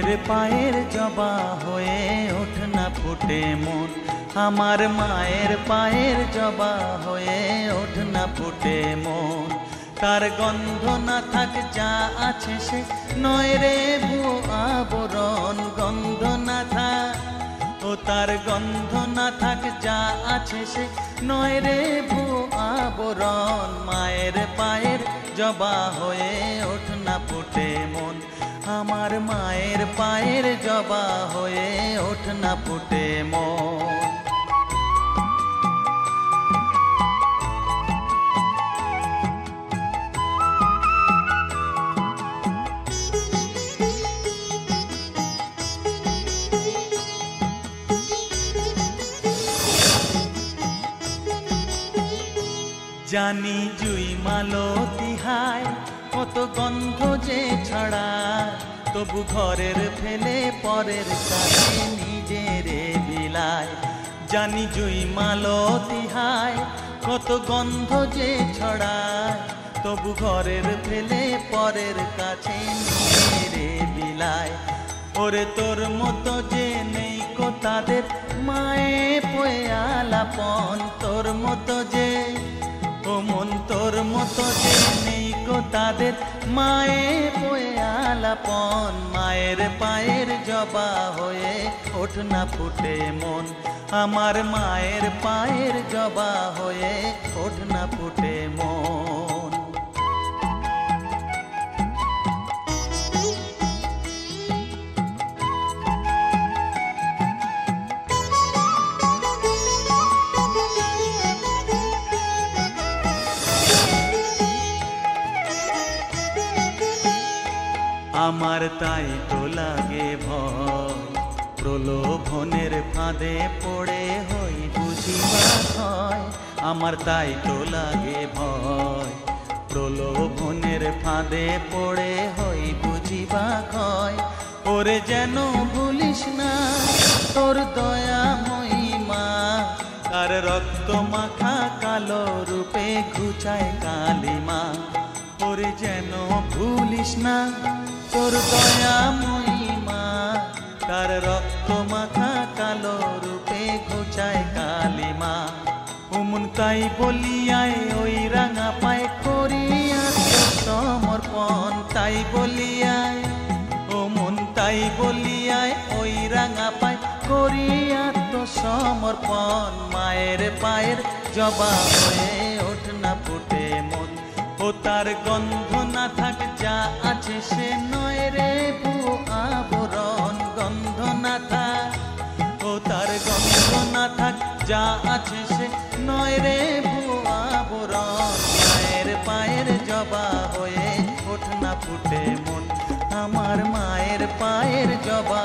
মায়ের পায়ের জবা হয়ে ওঠ না ফুটে মন, আমার মায়ের পায়ের জবা হয়ে ওঠ না ফুটে মন। তার গন্ধ না থাক যা আছে সে নয় রে ভুয়ো আবরণ, গন্ধ না থাক ও তার গন্ধ না থাক যা আছে সে নয় রে ভুয়ো আবরণ। মায়ের পায়ের জবা হয়ে ওঠ না ফুটে মন, আমার মায়ের পায়ের জবা হয়ে ওঠ না ফুটে মন। জানি জুই মালতী হায় কত গন্ধ যে ছড়ায়, তবু ঘরের ফেলে পরের কাছে নিজেরে বিলায়। জানি জুই মালতী হায় কত গন্ধ যে ছড়ায়, তবু ঘরের ফেলে পরের কাছে নিজেরে বিলায়। ওরে তোর মতো যে নেই কো তাদের মায়ে পয়ে আলাপন, তোর মতো যে ও মন তোর মতো যে নেই গো তাদের মায়ে পয়ে আলাপন। মায়ের পায়ের জবা হয়ে ওঠ না ফুটে মন, আমার মায়ের পায়ের জবা হয়ে ওঠ না ফুটে মন। আমার তাই তো লাগে ভয়, প্রলোভনের ফাঁদে পড়ে হই বুঝিবা হয়। আমার তাই তো লাগে ভয়, প্রলোভনের ফাঁদে পড়ে হই বুঝিবা হয়। ওরে যেন ভুলিস না তোর দয়া মহিমা, তার রক্ত মাখা কালো রূপে ঘুচায় কালিমা। ওরে যেন ভুলিস না তোর দয়া মহিমা, তার রক্ত মাখা কালো রূপে ঘুচায় কালিমা। ওমন তাই বলিয়ায় ওই রাঙা পায় করি আত্মসমর্পণ, তাই বলিয়ায় ওমন তাই বলিয়ায় ওই রাঙা পায় করি আত্মসমর্পণ। মায়ের পায়ের জবা হয়ে ওঠ না ফুটে মন, ও তার গন্ধ না থাক যা আছে সে নয় রে ভুয়ো আবরণ, গন্ধ না থাক ও তার গন্ধ না থাক যা আছে সে নয় রে ভুয়ো আবরণ। মায়ের পায়ের জবা হয়ে ওঠ না ফুটে মন, আমার মায়ের পায়ের জবা